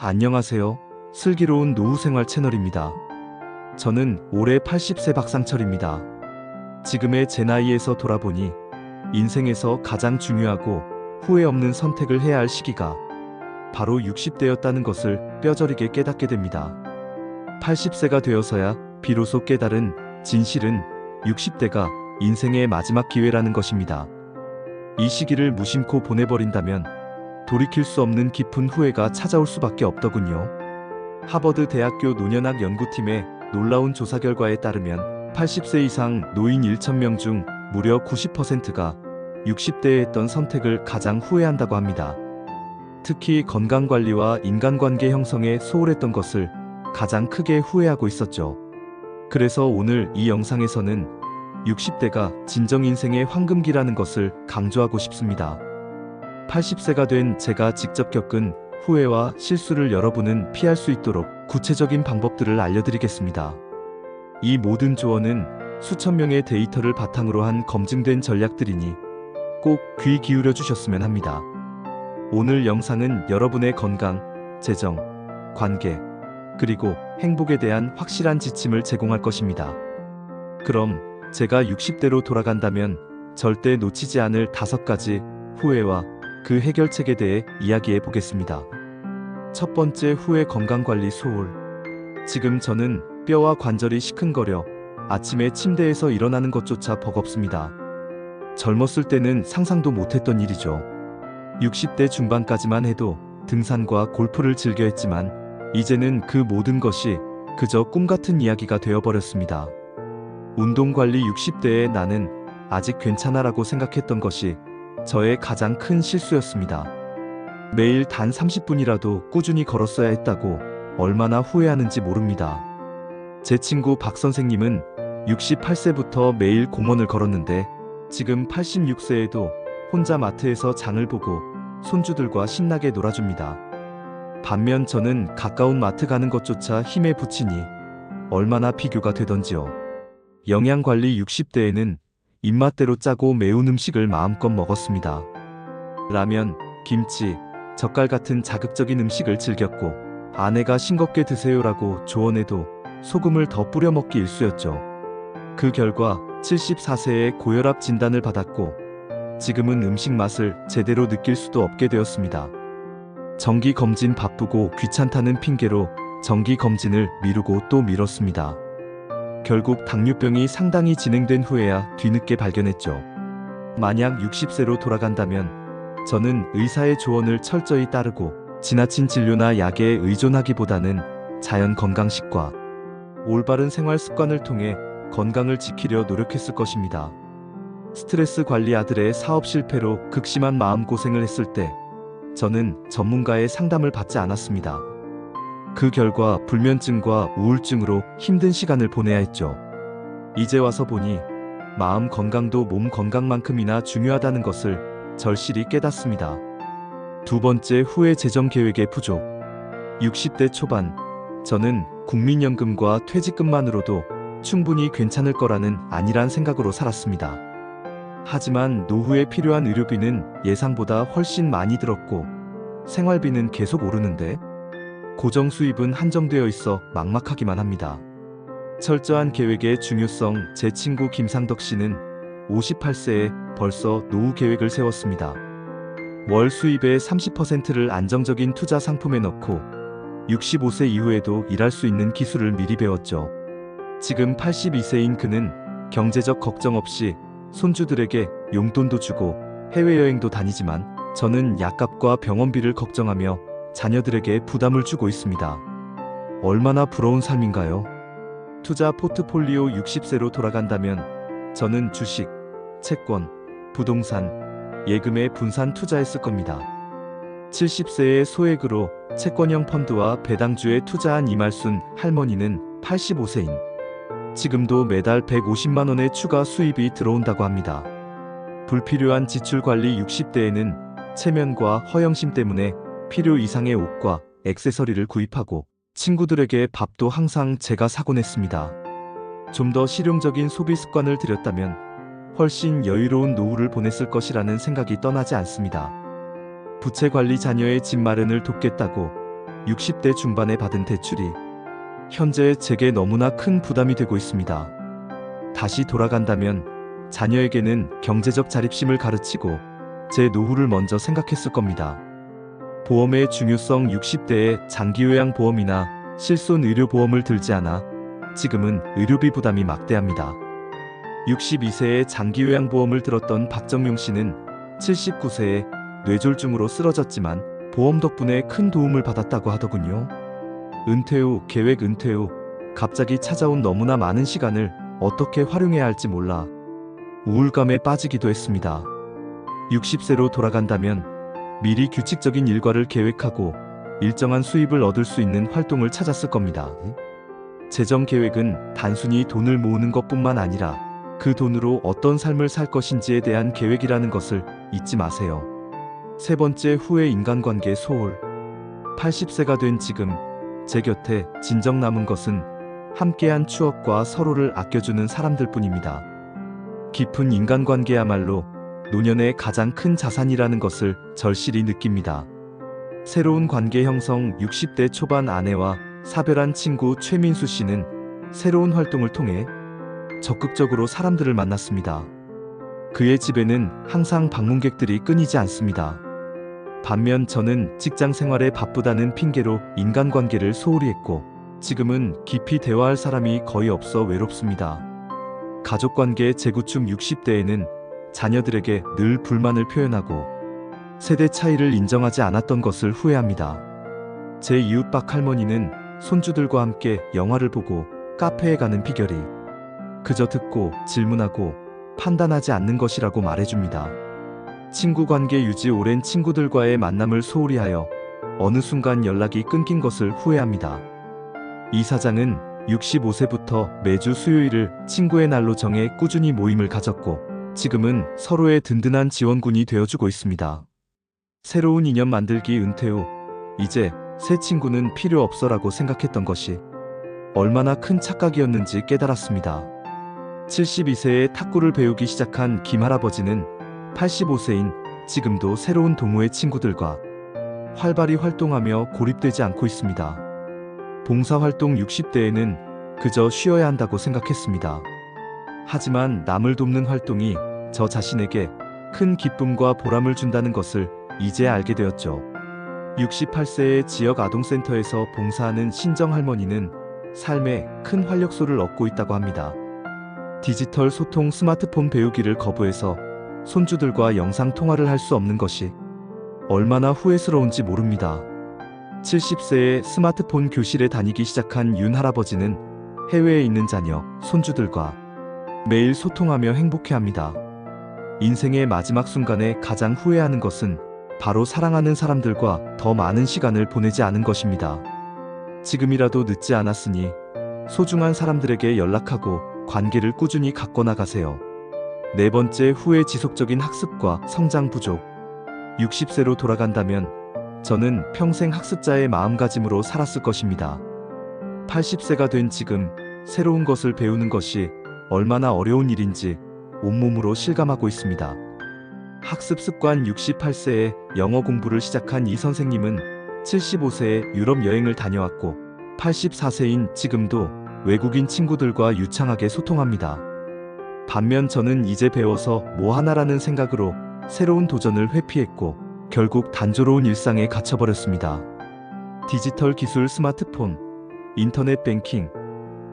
안녕하세요. 슬기로운 노후생활 채널입니다. 저는 올해 80세 박상철입니다. 지금의 제 나이에서 돌아보니 인생에서 가장 중요하고 후회 없는 선택을 해야 할 시기가 바로 60대였다는 것을 뼈저리게 깨닫게 됩니다. 80세가 되어서야 비로소 깨달은 진실은 60대가 인생의 마지막 기회라는 것입니다. 이 시기를 무심코 보내버린다면 돌이킬 수 없는 깊은 후회가 찾아올 수밖에 없더군요. 하버드 대학교 노년학 연구팀의 놀라운 조사 결과에 따르면 80세 이상 노인 1,000명 중 무려 90%가 60대에 했던 선택을 가장 후회한다고 합니다. 특히 건강관리와 인간관계 형성에 소홀했던 것을 가장 크게 후회하고 있었죠. 그래서 오늘 이 영상에서는 60대가 진정 인생의 황금기라는 것을 강조하고 싶습니다. 80세가 된 제가 직접 겪은 후회와 실수를 여러분은 피할 수 있도록 구체적인 방법들을 알려드리겠습니다. 이 모든 조언은 수천 명의 데이터를 바탕으로 한 검증된 전략들이니 꼭 귀 기울여 주셨으면 합니다. 오늘 영상은 여러분의 건강, 재정, 관계, 그리고 행복에 대한 확실한 지침을 제공할 것입니다. 그럼 제가 60대로 돌아간다면 절대 놓치지 않을 5가지 후회와 그 해결책에 대해 이야기해 보겠습니다. 첫 번째, 후회 건강관리 소홀. 지금 저는 뼈와 관절이 시큰거려 아침에 침대에서 일어나는 것조차 버겁습니다. 젊었을 때는 상상도 못했던 일이죠. 60대 중반까지만 해도 등산과 골프를 즐겨 했지만 이제는 그 모든 것이 그저 꿈같은 이야기가 되어버렸습니다. 운동관리 60대의 나는 아직 괜찮아라고 생각했던 것이 저의 가장 큰 실수였습니다. 매일 단 30분이라도 꾸준히 걸었어야 했다고 얼마나 후회하는지 모릅니다. 제 친구 박 선생님은 68세부터 매일 공원을 걸었는데 지금 86세에도 혼자 마트에서 장을 보고 손주들과 신나게 놀아줍니다. 반면 저는 가까운 마트 가는 것조차 힘에 부치니 얼마나 비교가 되던지요. 영양관리 60대에는 입맛대로 짜고 매운 음식을 마음껏 먹었습니다. 라면, 김치, 젓갈 같은 자극적인 음식을 즐겼고 아내가 싱겁게 드세요라고 조언해도 소금을 더 뿌려 먹기 일쑤였죠. 그 결과 74세에 고혈압 진단을 받았고 지금은 음식 맛을 제대로 느낄 수도 없게 되었습니다. 정기검진 바쁘고 귀찮다는 핑계로 정기검진을 미루고 또 미뤘습니다. 결국 당뇨병이 상당히 진행된 후에야 뒤늦게 발견했죠. 만약 60세로 돌아간다면 저는 의사의 조언을 철저히 따르고 지나친 진료나 약에 의존하기보다는 자연 건강식과 올바른 생활 습관을 통해 건강을 지키려 노력했을 것입니다. 스트레스 관리 아들의 사업 실패로 극심한 마음고생을 했을 때 저는 전문가의 상담을 받지 않았습니다. 그 결과 불면증과 우울증으로 힘든 시간을 보내야 했죠. 이제 와서 보니 마음 건강도 몸 건강만큼이나 중요하다는 것을 절실히 깨닫습니다. 두 번째, 후회 재정 계획의 부족. 60대 초반, 저는 국민연금과 퇴직금만으로도 충분히 괜찮을 거라는 안일한 생각으로 살았습니다. 하지만 노후에 필요한 의료비는 예상보다 훨씬 많이 들었고 생활비는 계속 오르는데 고정 수입은 한정되어 있어 막막하기만 합니다. 철저한 계획의 중요성. 제 친구 김상덕 씨는 58세에 벌써 노후 계획을 세웠습니다. 월 수입의 30%를 안정적인 투자 상품에 넣고 65세 이후에도 일할 수 있는 기술을 미리 배웠죠. 지금 82세인 그는 경제적 걱정 없이 손주들에게 용돈도 주고 해외여행도 다니지만 저는 약값과 병원비를 걱정하며 자녀들에게 부담을 주고 있습니다. 얼마나 부러운 삶인가요? 투자 포트폴리오. 60세로 돌아간다면 저는 주식, 채권, 부동산, 예금에 분산 투자했을 겁니다. 70세의 소액으로 채권형 펀드와 배당주에 투자한 이말순 할머니는 85세인 지금도 매달 150만 원의 추가 수입이 들어온다고 합니다. 불필요한 지출 관리. 60대에는 체면과 허영심 때문에 필요 이상의 옷과 액세서리를 구입하고 친구들에게 밥도 항상 제가 사곤 했습니다. 좀 더 실용적인 소비 습관을 들였다면 훨씬 여유로운 노후를 보냈을 것이라는 생각이 떠나지 않습니다. 부채 관리. 자녀의 집 마련을 돕겠다고 60대 중반에 받은 대출이 현재 제게 너무나 큰 부담이 되고 있습니다. 다시 돌아간다면 자녀에게는 경제적 자립심을 가르치고 제 노후를 먼저 생각했을 겁니다. 보험의 중요성 60대에 장기요양보험이나 실손의료보험을 들지 않아 지금은 의료비 부담이 막대합니다. 62세에 장기요양보험을 들었던 박정용 씨는 79세에 뇌졸중으로 쓰러졌지만 보험 덕분에 큰 도움을 받았다고 하더군요. 은퇴 후 갑자기 찾아온 너무나 많은 시간을 어떻게 활용해야 할지 몰라 우울감에 빠지기도 했습니다. 60세로 돌아간다면 미리 규칙적인 일과를 계획하고 일정한 수입을 얻을 수 있는 활동을 찾았을 겁니다. 재정 계획은 단순히 돈을 모으는 것뿐만 아니라 그 돈으로 어떤 삶을 살 것인지에 대한 계획이라는 것을 잊지 마세요. 세 번째, 후회 인간관계 소홀. 80세가 된 지금 제 곁에 진정 남은 것은 함께한 추억과 서로를 아껴주는 사람들 뿐입니다. 깊은 인간관계야말로 노년의 가장 큰 자산이라는 것을 절실히 느낍니다. 새로운 관계 형성. 60대 초반 아내와 사별한 친구 최민수 씨는 새로운 활동을 통해 적극적으로 사람들을 만났습니다. 그의 집에는 항상 방문객들이 끊이지 않습니다. 반면 저는 직장 생활에 바쁘다는 핑계로 인간관계를 소홀히 했고 지금은 깊이 대화할 사람이 거의 없어 외롭습니다. 가족관계 재구축. 60대에는 자녀들에게 늘 불만을 표현하고 세대 차이를 인정하지 않았던 것을 후회합니다. 제 이웃박 할머니는 손주들과 함께 영화를 보고 카페에 가는 비결이 그저 듣고 질문하고 판단하지 않는 것이라고 말해줍니다. 친구 관계 유지. 오랜 친구들과의 만남을 소홀히 하여 어느 순간 연락이 끊긴 것을 후회합니다. 이 사장은 65세부터 매주 수요일을 친구의 날로 정해 꾸준히 모임을 가졌고 지금은 서로의 든든한 지원군이 되어주고 있습니다. 새로운 인연 만들기. 은퇴 후 이제 새 친구는 필요 없어라고 생각했던 것이 얼마나 큰 착각이었는지 깨달았습니다. 72세에 탁구를 배우기 시작한 김할아버지는 85세인 지금도 새로운 동호회 친구들과 활발히 활동하며 고립되지 않고 있습니다. 봉사활동. 60대에는 그저 쉬어야 한다고 생각했습니다. 하지만 남을 돕는 활동이 저 자신에게 큰 기쁨과 보람을 준다는 것을 이제 알게 되었죠. 68세의 지역 아동센터에서 봉사하는 신정할머니는 삶에 큰 활력소를 얻고 있다고 합니다. 디지털 소통. 스마트폰 배우기를 거부해서 손주들과 영상통화를 할 수 없는 것이 얼마나 후회스러운지 모릅니다. 70세에 스마트폰 교실에 다니기 시작한 윤 할아버지는 해외에 있는 자녀, 손주들과 매일 소통하며 행복해합니다. 인생의 마지막 순간에 가장 후회하는 것은 바로 사랑하는 사람들과 더 많은 시간을 보내지 않은 것입니다. 지금이라도 늦지 않았으니 소중한 사람들에게 연락하고 관계를 꾸준히 갖고 나가세요. 네 번째, 후회 지속적인 학습과 성장 부족. 60세로 돌아간다면 저는 평생 학습자의 마음가짐으로 살았을 것입니다. 80세가 된 지금 새로운 것을 배우는 것이 얼마나 어려운 일인지 온몸으로 실감하고 있습니다. 학습 습관. 68세에 영어 공부를 시작한 이 선생님은 75세에 유럽 여행을 다녀왔고 84세인 지금도 외국인 친구들과 유창하게 소통합니다. 반면 저는 이제 배워서 뭐 하나라는 생각으로 새로운 도전을 회피했고 결국 단조로운 일상에 갇혀버렸습니다. 디지털 기술. 스마트폰, 인터넷 뱅킹,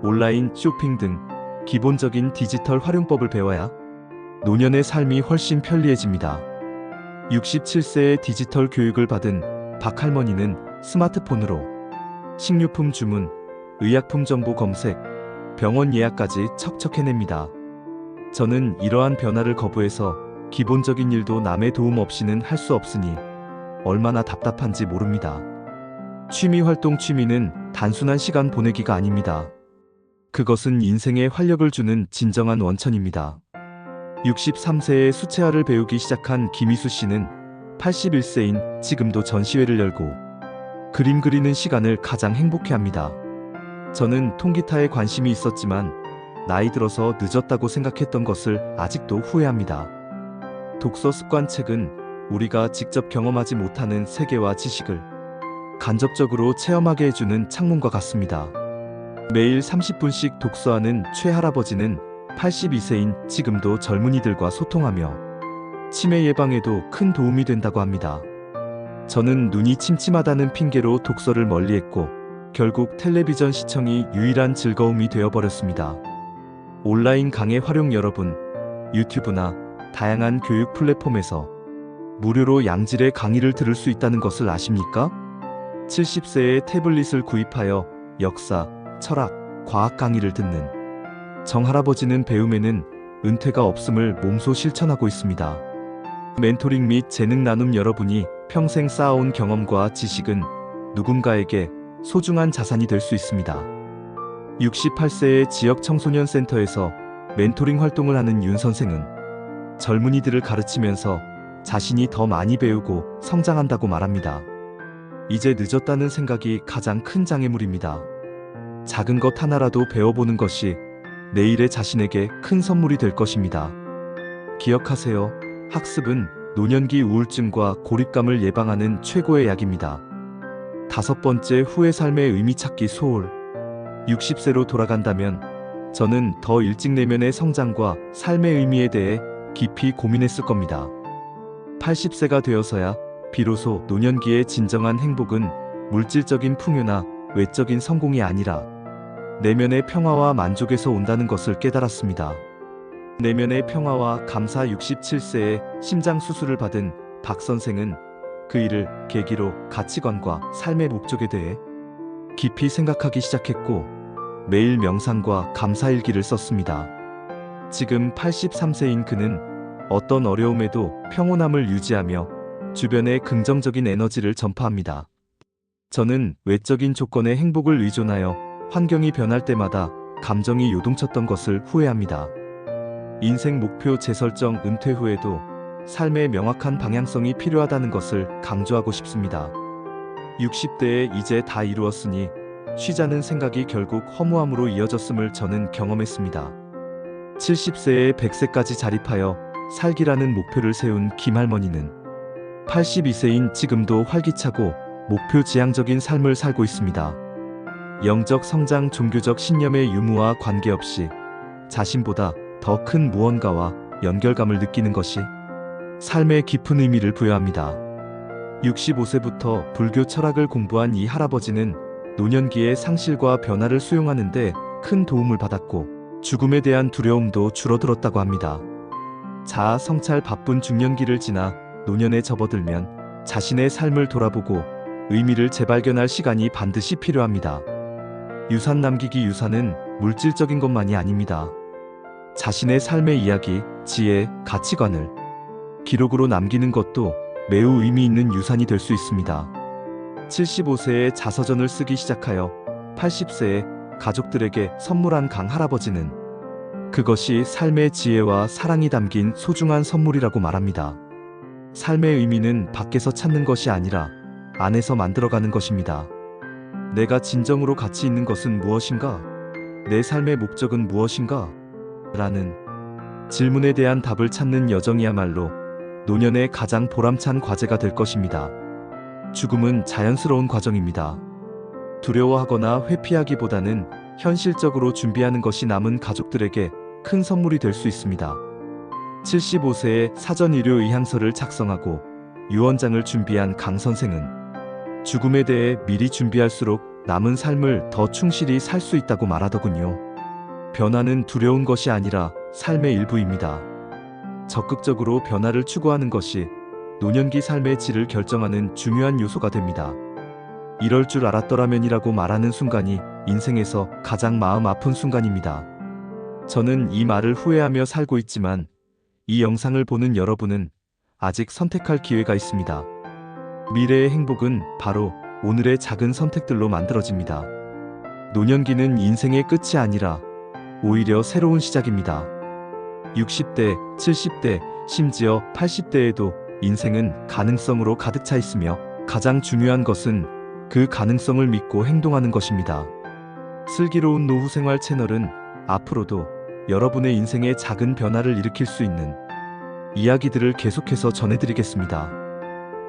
온라인 쇼핑 등 기본적인 디지털 활용법을 배워야 노년의 삶이 훨씬 편리해집니다. 67세에 디지털 교육을 받은 박할머니는 스마트폰으로 식료품 주문, 의약품 정보 검색, 병원 예약까지 척척 해냅니다. 저는 이러한 변화를 거부해서 기본적인 일도 남의 도움 없이는 할 수 없으니 얼마나 답답한지 모릅니다. 취미 활동. 취미는 단순한 시간 보내기가 아닙니다. 그것은 인생에 활력을 주는 진정한 원천입니다. 63세에 수채화를 배우기 시작한 김희수 씨는 81세인 지금도 전시회를 열고 그림 그리는 시간을 가장 행복해합니다. 저는 통기타에 관심이 있었지만 나이 들어서 늦었다고 생각했던 것을 아직도 후회합니다. 독서 습관. 책은 우리가 직접 경험하지 못하는 세계와 지식을 간접적으로 체험하게 해주는 창문과 같습니다. 매일 30분씩 독서하는 최할아버지는 82세인 지금도 젊은이들과 소통하며 치매 예방에도 큰 도움이 된다고 합니다. 저는 눈이 침침하다는 핑계로 독서를 멀리했고 결국 텔레비전 시청이 유일한 즐거움이 되어버렸습니다. 온라인 강의 활용 여러분, 유튜브나 다양한 교육 플랫폼에서 무료로 양질의 강의를 들을 수 있다는 것을 아십니까? 70세에 태블릿을 구입하여 역사, 철학, 과학 강의를 듣는 정할아버지는 배움에는 은퇴가 없음을 몸소 실천하고 있습니다. 멘토링 및 재능 나눔 여러분이 평생 쌓아온 경험과 지식은 누군가에게 소중한 자산이 될 수 있습니다. 68세의 지역 청소년 센터에서 멘토링 활동을 하는 윤 선생은 젊은이들을 가르치면서 자신이 더 많이 배우고 성장한다고 말합니다. 이제 늦었다는 생각이 가장 큰 장애물입니다. 작은 것 하나라도 배워보는 것이 내일의 자신에게 큰 선물이 될 것입니다. 기억하세요. 학습은 노년기 우울증과 고립감을 예방하는 최고의 약입니다. 5번째, 후의 삶의 의미 찾기 소홀. 60세로 돌아간다면 저는 더 일찍 내면의 성장과 삶의 의미에 대해 깊이 고민했을 겁니다. 80세가 되어서야 비로소 노년기의 진정한 행복은 물질적인 풍요나 외적인 성공이 아니라 내면의 평화와 만족에서 온다는 것을 깨달았습니다. 내면의 평화와 감사. 67세에 심장 수술을 받은 박 선생은 그 일을 계기로 가치관과 삶의 목적에 대해 깊이 생각하기 시작했고 매일 명상과 감사일기를 썼습니다. 지금 83세인 그는 어떤 어려움에도 평온함을 유지하며 주변에 긍정적인 에너지를 전파합니다. 저는 외적인 조건의 행복을 의존하여 환경이 변할 때마다 감정이 요동쳤던 것을 후회합니다. 인생 목표 재설정. 은퇴 후에도 삶의 명확한 방향성이 필요하다는 것을 강조하고 싶습니다. 60대에 이제 다 이루었으니 쉬자는 생각이 결국 허무함으로 이어졌음을 저는 경험했습니다. 70세에 100세까지 자립하여 살기라는 목표를 세운 김할머니는 82세인 지금도 활기차고 목표지향적인 삶을 살고 있습니다. 영적 성장. 종교적 신념의 유무와 관계없이 자신보다 더 큰 무언가와 연결감을 느끼는 것이 삶의 깊은 의미를 부여합니다. 65세부터 불교 철학을 공부한 이 할아버지는 노년기의 상실과 변화를 수용하는 데 큰 도움을 받았고 죽음에 대한 두려움도 줄어들었다고 합니다. 자아 성찰. 바쁜 중년기를 지나 노년에 접어들면 자신의 삶을 돌아보고 의미를 재발견할 시간이 반드시 필요합니다. 유산 남기기. 유산은 물질적인 것만이 아닙니다. 자신의 삶의 이야기, 지혜, 가치관을 기록으로 남기는 것도 매우 의미 있는 유산이 될 수 있습니다. 75세에 자서전을 쓰기 시작하여 80세에 가족들에게 선물한 강 할아버지는 그것이 삶의 지혜와 사랑이 담긴 소중한 선물이라고 말합니다. 삶의 의미는 밖에서 찾는 것이 아니라 안에서 만들어가는 것입니다. 내가 진정으로 가치 있는 것은 무엇인가? 내 삶의 목적은 무엇인가? 라는 질문에 대한 답을 찾는 여정이야말로 노년의 가장 보람찬 과제가 될 것입니다. 죽음은 자연스러운 과정입니다. 두려워하거나 회피하기보다는 현실적으로 준비하는 것이 남은 가족들에게 큰 선물이 될 수 있습니다. 75세에 사전의료 의향서를 작성하고 유언장을 준비한 강 선생은 죽음에 대해 미리 준비할수록 남은 삶을 더 충실히 살 수 있다고 말하더군요. 변화는 두려운 것이 아니라 삶의 일부입니다. 적극적으로 변화를 추구하는 것이 노년기 삶의 질을 결정하는 중요한 요소가 됩니다. 이럴 줄 알았더라면이라고 말하는 순간이 인생에서 가장 마음 아픈 순간입니다. 저는 이 말을 후회하며 살고 있지만 이 영상을 보는 여러분은 아직 선택할 기회가 있습니다. 미래의 행복은 바로 오늘의 작은 선택들로 만들어집니다. 노년기는 인생의 끝이 아니라 오히려 새로운 시작입니다. 60대, 70대, 심지어 80대에도 인생은 가능성으로 가득 차 있으며 가장 중요한 것은 그 가능성을 믿고 행동하는 것입니다. 슬기로운 노후생활 채널은 앞으로도 여러분의 인생에 작은 변화를 일으킬 수 있는 이야기들을 계속해서 전해드리겠습니다.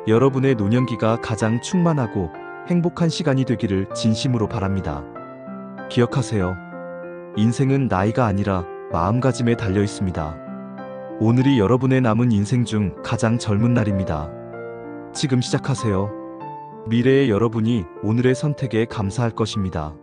여러분의 노년기가 가장 충만하고 행복한 시간이 되기를 진심으로 바랍니다. 기억하세요. 인생은 나이가 아니라 마음가짐에 달려 있습니다. 오늘이 여러분의 남은 인생 중 가장 젊은 날입니다. 지금 시작하세요. 미래의 여러분이 오늘의 선택에 감사할 것입니다.